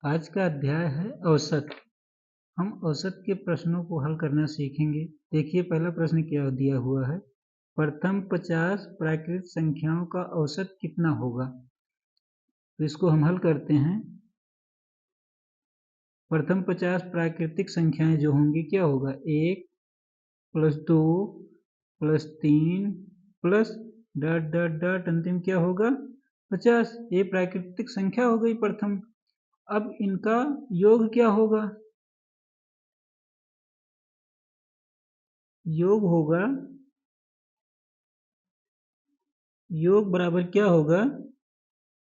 आज का अध्याय है औसत। हम औसत के प्रश्नों को हल करना सीखेंगे। देखिए पहला प्रश्न क्या दिया हुआ है, प्रथम 50 प्राकृत संख्याओं का औसत कितना होगा। तो इसको हम हल करते हैं। प्रथम 50 प्राकृतिक संख्याएं जो होंगी क्या होगा, 1 + 2 + 3 प्लस डॉट डॉट डॉट अंतिम क्या होगा 50। ये प्राकृतिक संख्या हो गई प्रथम। अब इनका योग क्या होगा, योग होगा, योग बराबर क्या होगा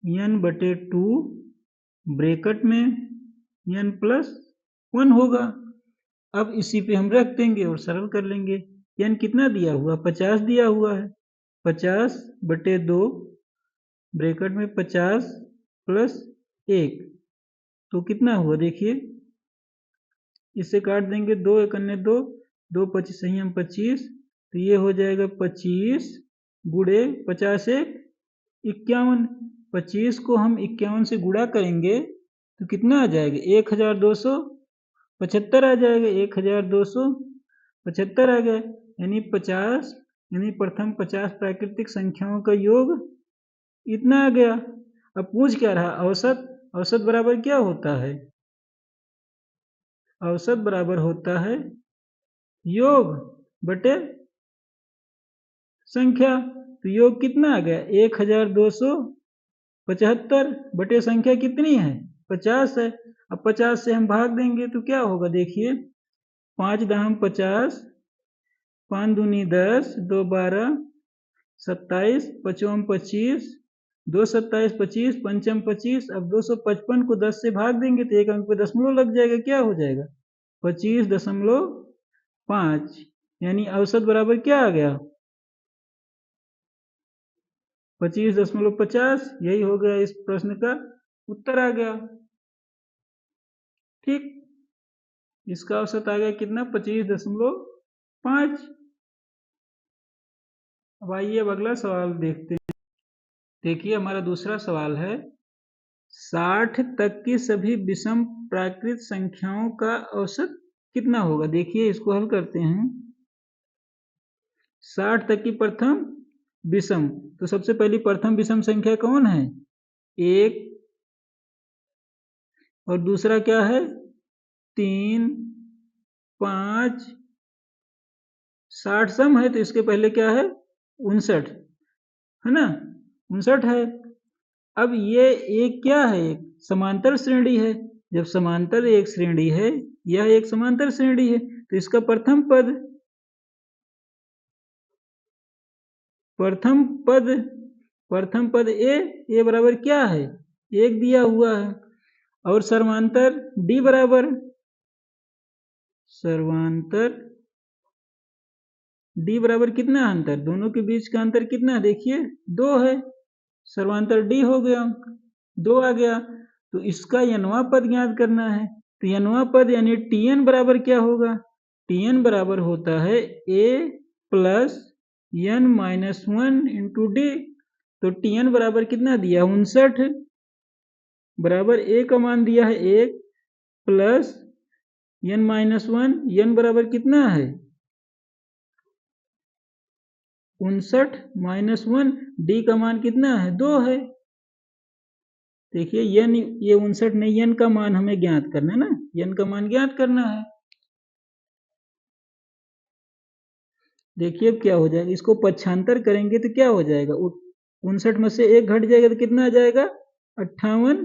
n/2 ब्रैकेट में n + 1 होगा। अब इसी पे हम रख देंगे और सरल कर लेंगे। n कितना दिया हुआ, 50 दिया हुआ है, 50/2 ब्रैकेट में 50 + 1 तो कितना हुआ देखिए, इससे काट देंगे, 2 × 1 = 2, 2 × 25 = 25, तो ये हो जाएगा 25 × 50 = 51। 25 को हम 51 से गुणा करेंगे तो कितना आ जाएगा, 1275 आ जाएगा, 1275 आ गया। यानी 50 यानी प्रथम 50 प्राकृतिक संख्याओं का योग इतना आ गया। अब पूछ क्या रहा, औसत। औसत बराबर क्या होता है, औसत बराबर होता है योग बटे संख्या। तो योग कितना आ गया, 1275 बटे संख्या कितनी है 50 है। अब 50 से हम भाग देंगे तो क्या होगा देखिए, 5 × 50, 5 दूनी 10, 2 12, 27, 5 25, 2 27 25, 5 25। अब 255 को 10 से भाग देंगे तो एक अंक पे दशमलव लग जाएगा, क्या हो जाएगा 25.5। यानी औसत बराबर क्या आ गया 25.50। यही हो गया, इस प्रश्न का उत्तर आ गया। ठीक, इसका औसत आ गया कितना 25.5। अब आइए अब अगला सवाल देखते हैं। देखिए हमारा दूसरा सवाल है, 60 तक की सभी विषम प्राकृत संख्याओं का औसत कितना होगा। देखिए इसको हल करते हैं। 60 तक की प्रथम विषम, तो सबसे पहली प्रथम विषम संख्या कौन है, 1, और दूसरा क्या है 3, 5। 60 सम है तो इसके पहले क्या है 59 है ना, 59 है। अब ये एक क्या है, एक समांतर श्रेणी है। जब समांतर एक श्रेणी है, यह एक समांतर श्रेणी है, तो इसका प्रथम पद, प्रथम पद, प्रथम पद ए बराबर क्या है 1 दिया हुआ है, और सर्वांतर डी बराबर, सर्वांतर डी बराबर कितना अंतर, दोनों के बीच का अंतर कितना देखिए 2 है, सर्वांतर डी हो गया, 2 आ गया। तो इसका n वां पद ज्ञात करना है। तो n वां पद यानी Tn बराबर क्या होगा, Tn बराबर होता है a + n - 1 × d। तो Tn बराबर कितना दिया 59 बराबर a का मान दिया है 1 + n - 1, n बराबर कितना है 59 - 1, d का मान कितना है 2 है। देखिए n, ये 59 नहीं, n का मान हमें ज्ञात करना है ना, n का मान ज्ञात करना है। देखिए अब क्या हो जाएगा, इसको पक्षांतर करेंगे तो क्या हो जाएगा, 59 में से 1 घट जाएगा तो कितना आ जाएगा 58,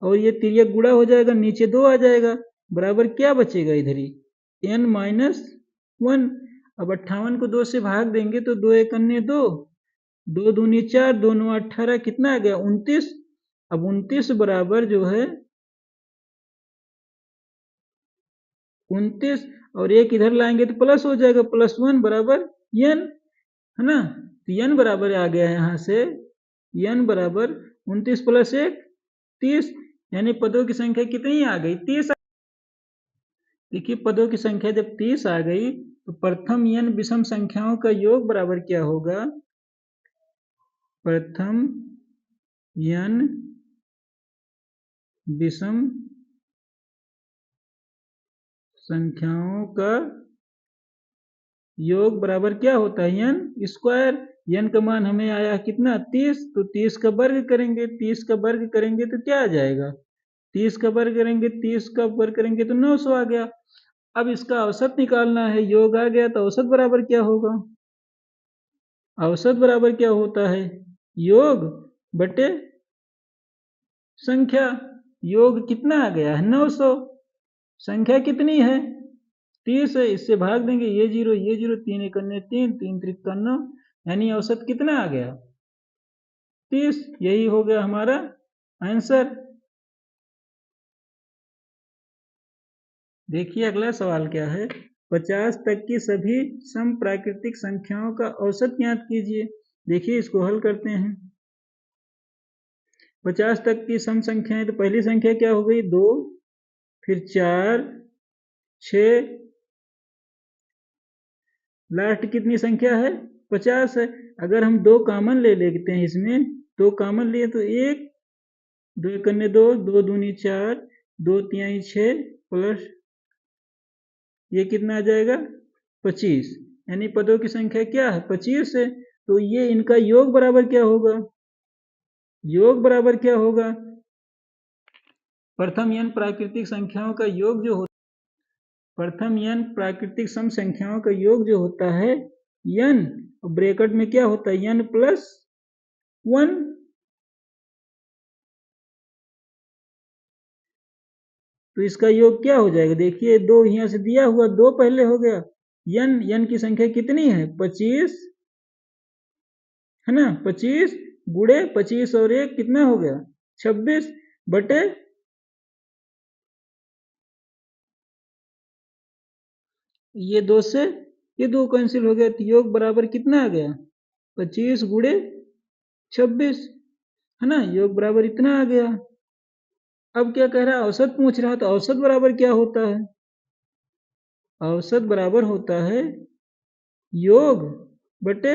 और ये तिर्यक गुणा हो जाएगा, नीचे 2 आ जाएगा, बराबर क्या बचेगा इधर ही n - 1। अब 58 को 2 से भाग देंगे तो 2 × 1 = 2, 2 दूनी 4, 2 × 9 = 18, कितना आ गया 29। अब 29 बराबर जो है 29, और एक इधर लाएंगे तो प्लस हो जाएगा, +1 बराबर n है ना। तो n बराबर आ गया यहाँ से, n बराबर 29 + 1 30, यानी पदों की संख्या कितनी आ गई 30। देखिए पदों की संख्या जब 30 आ गई तो प्रथम n विषम संख्याओं का योग बराबर क्या होगा, प्रथम n विषम संख्याओं का योग बराबर क्या होता है, n स्क्वायर। n का मान हमें आया कितना 30, तो 30 का वर्ग करेंगे, 30 का वर्ग करेंगे तो क्या आ जाएगा, 30 का वर्ग करेंगे, 30 का वर्ग करेंगे तो 900 आ गया। अब इसका औसत निकालना है, योग आ गया तो औसत बराबर क्या होगा, औसत बराबर क्या होता है, योग बटे संख्या। योग कितना आ गया है 900, संख्या कितनी है 30 है, इससे भाग देंगे, ये जीरो, 3 एक 3, 3 त्रिक 9, यानी औसत कितना आ गया 30। यही हो गया हमारा आंसर। देखिए अगला सवाल क्या है, 50 तक की सभी सम प्राकृतिक संख्याओं का औसत ज्ञात कीजिए। देखिए इसको हल करते हैं। 50 तक की सम संख्याएं, तो पहली संख्या क्या हो गई 2, फिर 4, 6, लास्ट कितनी संख्या है 50 है। अगर हम 2 कॉमन ले लेते हैं इसमें, 2 कॉमन लिए तो 1, 2 एक 2, 2 दूनी 4, 2 तिहाई 6, प्लस ये कितना आ जाएगा 25, यानी पदों की संख्या क्या है 25 है। तो ये इनका योग बराबर क्या होगा, योग बराबर क्या होगा, प्रथम n प्राकृतिक संख्याओं का योग जो होता प्रथम n प्राकृतिक सम संख्याओं का योग जो होता है n, ब्रैकेट में क्या होता है n प्लस 1, तो इसका योग क्या हो जाएगा, देखिए 2 यहाँ से दिया हुआ, 2 पहले हो गया, n की संख्या कितनी है 25 है ना, 25 गुड़े 25 और 1 कितना हो गया 26 बटे ये 2 से ये 2 कैंसिल हो गया, तो योग बराबर कितना आ गया 25 गुड़े 26 है ना, योग बराबर इतना आ गया। अब क्या कह रहा है, औसत पूछ रहा है, तो औसत बराबर क्या होता है, औसत बराबर होता है योग बटे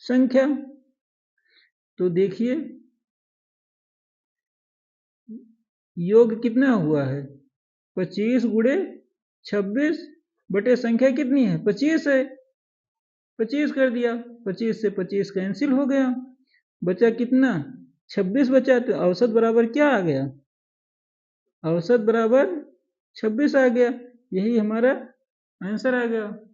संख्या। तो देखिए योग कितना हुआ है 25 गुड़े 26 बटे संख्या कितनी है 25 है, 25 कर दिया, 25 से 25 कैंसिल हो गया, बचा कितना 26 बचा, तो औसत बराबर क्या आ गया, औसत बराबर 26 आ गया। यही हमारा आंसर आ गया।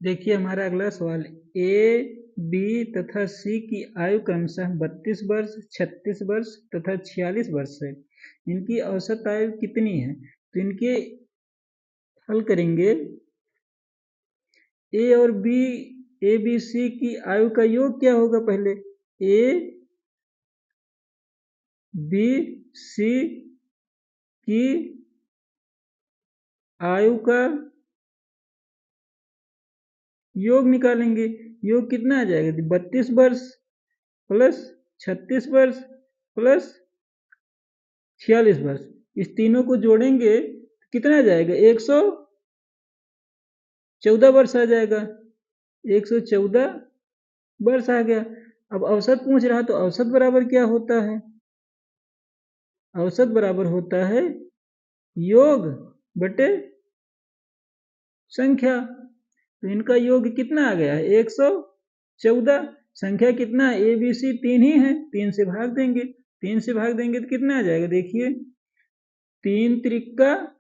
देखिए हमारा अगला सवाल, ए बी तथा सी की आयु क्रमशः 32 वर्ष 36 वर्ष तथा 46 वर्ष है, इनकी औसत आयु कितनी है। तो इनके हल करेंगे, ए और बी, ए बी सी की आयु का योग क्या होगा, पहले ए बी सी की आयु का योग निकालेंगे, योग कितना आ जाएगा 32 वर्ष प्लस 36 वर्ष प्लस 46 वर्ष, इस तीनों को जोड़ेंगे तो कितना आ जाएगा 114 वर्ष आ जाएगा, 114 वर्ष आ गया। अब औसत पूछ रहा, तो औसत बराबर क्या होता है, औसत बराबर होता है योग बटे संख्या। तो इनका योग कितना आ गया है 114, संख्या कितना है ए बी सी 3 ही है, 3 से भाग देंगे, 3 से भाग देंगे तो कितना आ जाएगा, देखिए 3 त्रिका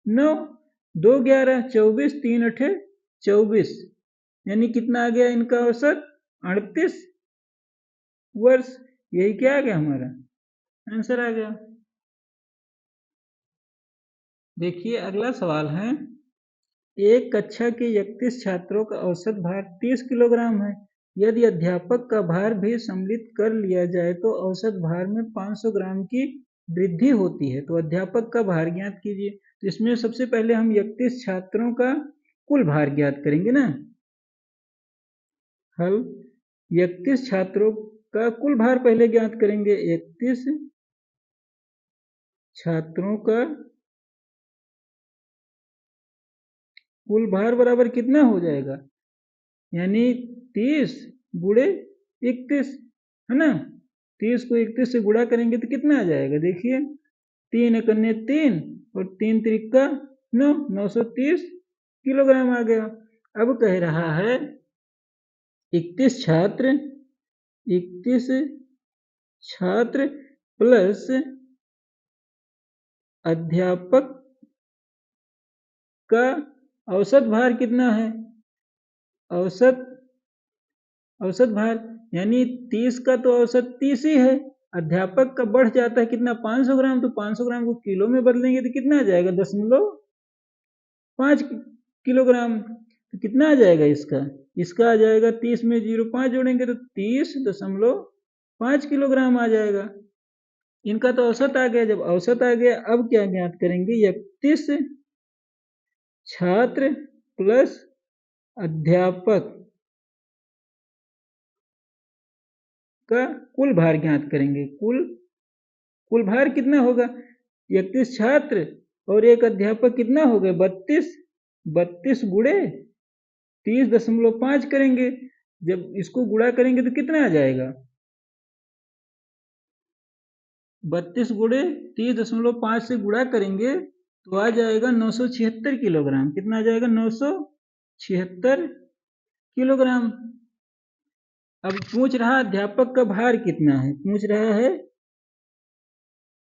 9, 2 11 24, 3 अठे 24, यानी कितना आ गया इनका औसत 38 वर्ष। यही क्या आ गया हमारा आंसर आ गया। देखिए अगला सवाल है, एक कक्षा के 31 छात्रों का औसत भार 30 किलोग्राम है, यदि अध्यापक का भार भी सम्मिलित कर लिया जाए तो औसत भार में 500 ग्राम की वृद्धि होती है, तो अध्यापक का भार ज्ञात कीजिए। तो इसमें सबसे पहले हम 31 छात्रों का कुल भार ज्ञात करेंगे ना, हल 31 छात्रों का कुल भार पहले ज्ञात करेंगे, 31 छात्रों का कुल भार बराबर कितना हो जाएगा, यानी 30 गुड़े 31, है ना। 30 को 31 से गुणा करेंगे तो कितना आ जाएगा, देखिए 3 एक 3 और 3 त्रिका 9, 930 किलोग्राम आ गया। अब कह रहा है 31 छात्र 31 छात्र प्लस अध्यापक का औसत भार कितना है, औसत भार यानी 30 का तो औसत 30 ही है, अध्यापक का बढ़ जाता है कितना 500 ग्राम, तो 500 ग्राम को किलो में बदलेंगे तो कितना आ जाएगा 0.5 किलोग्राम। तो कितना आ जाएगा इसका, इसका आ जाएगा 30 में 0.5 जोड़ेंगे तो 30.5 किलोग्राम आ जाएगा। इनका तो औसत आ गया, जब औसत आ गया अब क्या ज्ञात करेंगे, 31 छात्र प्लस अध्यापक का कुल भार ज्ञात करेंगे। कुल भार कितना होगा, 31 छात्र और एक अध्यापक कितना हो गए 32, 32 गुणे 30.5 करेंगे, जब इसको गुणा करेंगे तो कितना आ जाएगा, 32 गुणे 30.5 से गुणा करेंगे तो आ जाएगा 976 किलोग्राम। कितना आ जाएगा 976 किलोग्राम। अब पूछ रहा अध्यापक का भार कितना है, पूछ रहा है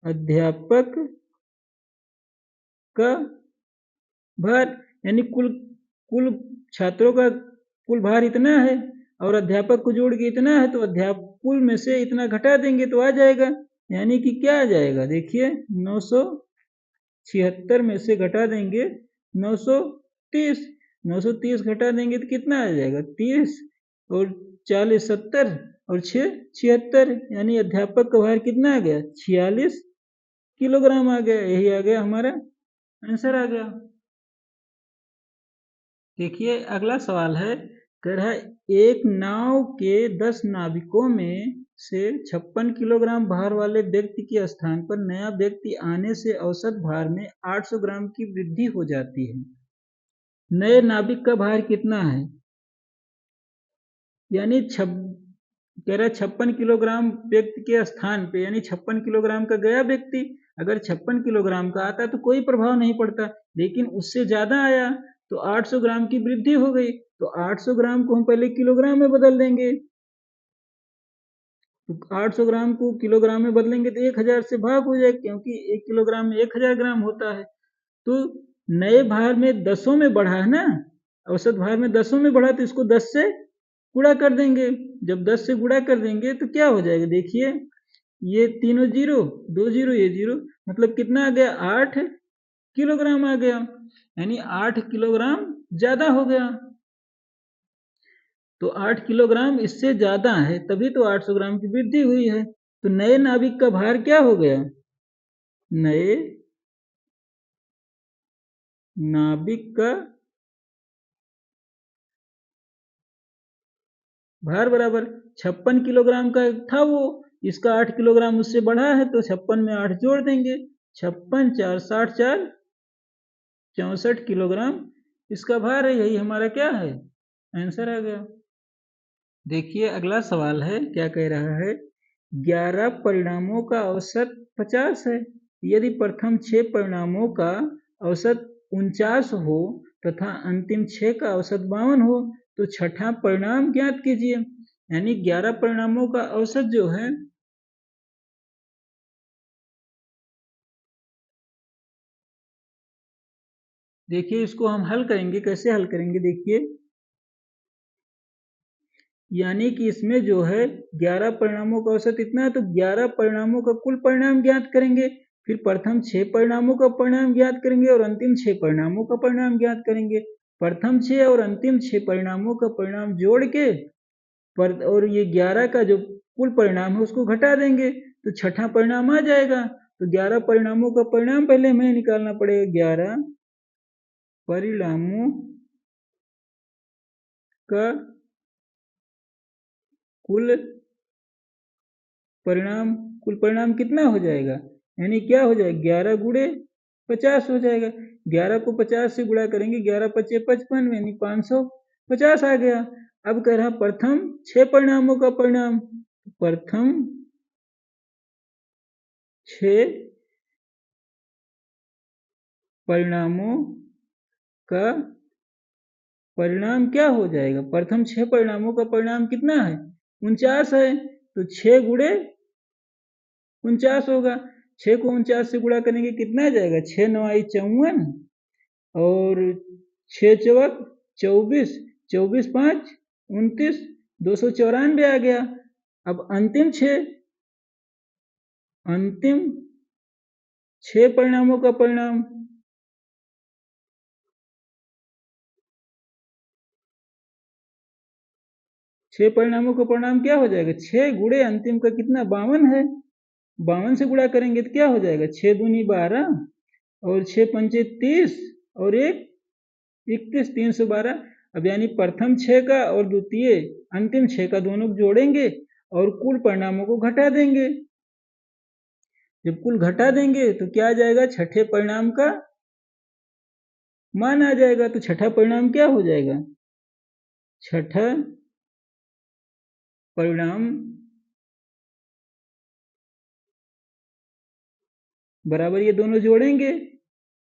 अध्यापक का भार, यानी कुल छात्रों का कुल भार इतना है और अध्यापक को जोड़ के इतना है, तो अध्यापक कुल में से इतना घटा देंगे तो आ जाएगा, यानी कि क्या आ जाएगा, देखिए 976 में से घटा देंगे 930, 930 घटा देंगे तो कितना आ जाएगा 30 और 40 70 और 6 76, यानी अध्यापक का भार कितना आ गया 46 किलोग्राम आ गया। यही आ गया हमारा आंसर आ गया। देखिए अगला सवाल है, कह रहा है एक नाव के 10 नाविकों में से 56 किलोग्राम भार वाले व्यक्ति के स्थान पर नया व्यक्ति आने से औसत भार में 800 ग्राम की वृद्धि हो जाती है। नए नाविक का भार कितना है, यानी कह रहा है 56 किलोग्राम व्यक्ति के स्थान पे, यानी 56 किलोग्राम का गया व्यक्ति, अगर 56 किलोग्राम का आता तो कोई प्रभाव नहीं पड़ता, लेकिन उससे ज्यादा आया तो 800 ग्राम की वृद्धि हो गई, तो 800 ग्राम को हम पहले किलोग्राम में बदल देंगे, तो 800 ग्राम को किलोग्राम में बदलेंगे तो 1000 से भाग हो जाएगा, क्योंकि 1 किलोग्राम में 1000 ग्राम होता है। तो नए भार में 10 में बढ़ा है ना, औसत भार में 10 में बढ़ा तो इसको 10 से गुणा कर देंगे, जब 10 से गुणा कर देंगे तो क्या हो जाएगा, देखिए ये तीनों जीरो, 2 जीरो ये जीरो, मतलब कितना आ गया 8 किलोग्राम आ गया, यानी 8 किलोग्राम ज्यादा हो गया। तो 8 किलोग्राम इससे ज्यादा है तभी तो 800 ग्राम की वृद्धि हुई है। तो नए नाविक का भार क्या हो गया, नए नाविक का भार बराबर 56 किलोग्राम का था वो, इसका 8 किलोग्राम उससे बढ़ा है तो 56 में 8 जोड़ देंगे, 56 4 60 4 64 किलोग्राम इसका भार है। यही हमारा क्या है आंसर आ गया। देखिए अगला सवाल है, क्या कह रहा है 11 परिणामों का औसत 50 है, यदि प्रथम 6 परिणामों का औसत 49 हो तथा अंतिम 6 का औसत 52 हो तो छठा परिणाम ज्ञात कीजिए। यानी 11 परिणामों का औसत जो है देखिए इसको हम हल करेंगे, कैसे हल करेंगे देखिए, यानी कि इसमें जो है 11 परिणामों का औसत इतना है तो 11 परिणामों का कुल परिणाम ज्ञात करेंगे, फिर प्रथम 6 परिणामों का परिणाम ज्ञात करेंगे और अंतिम 6 परिणामों का परिणाम ज्ञात करेंगे। प्रथम 6 और अंतिम 6 परिणामों का परिणाम जोड़ के और ये 11 का जो कुल परिणाम है उसको घटा देंगे तो छठा परिणाम आ जाएगा। तो 11 परिणामों का परिणाम पहले हमें निकालना पड़ेगा, 11 परिणामों का कुल परिणाम कितना हो जाएगा, यानी क्या हो जाएगा 11 गुणे 50 हो जाएगा, 11 को 50 से गुणा करेंगे, 11 पचे 55 यानी 550 आ गया। अब कह रहा प्रथम 6 परिणामों का परिणाम, प्रथम 6 परिणामों का परिणाम क्या हो जाएगा? प्रथम 6 परिणामों का परिणाम कितना है? 49 है। तो 6 गुणे 49 होगा। 6 को 49 से गुणा करेंगे कितना आ जाएगा? 6 9 54 और 6 चौक 24, 24 5 29, 294 आ गया। अब अंतिम 6 परिणामों का परिणाम, छह परिणामों का परिणाम क्या हो जाएगा? 6 गुणे अंतिम का कितना? 52 है। 52 से गुणा करेंगे तो क्या हो जाएगा? 6 दूनी 12 और 6 पंचे 30 और 1 21, 312। अब यानी प्रथम 6 का और द्वितीय अंतिम 6 का दोनों को जोड़ेंगे और कुल परिणामों को घटा देंगे। जब कुल घटा देंगे तो क्या आ जाएगा? छठे परिणाम का मान आ जाएगा। तो छठा परिणाम क्या हो जाएगा? छठा परिणाम बराबर ये दोनों जोड़ेंगे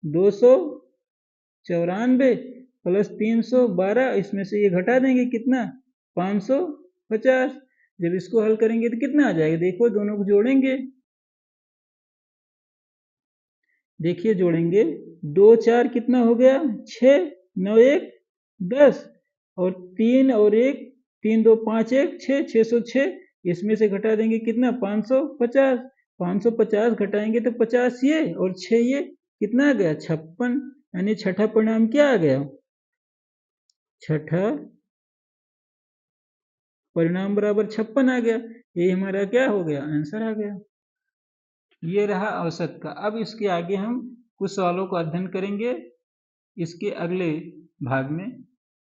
294 प्लस 312, इसमें से ये घटा देंगे कितना? 550। जब इसको हल करेंगे तो कितना आ जाएगा? देखो दोनों को जोड़ेंगे, देखिए जोड़ेंगे 2 4 कितना हो गया? 6 9 1 10 और 3 और 1 3 2 5 1 6 606, इसमें से घटा देंगे कितना? 550। 550 घटाएंगे तो 50 ये और 6 ये, कितना आ गया? 56। यानी छठा परिणाम क्या आ गया? छठा परिणाम बराबर 56 आ गया। ये हमारा क्या हो गया? आंसर आ गया। ये रहा औसत का। अब इसके आगे हम कुछ सवालों का अध्ययन करेंगे इसके अगले भाग में।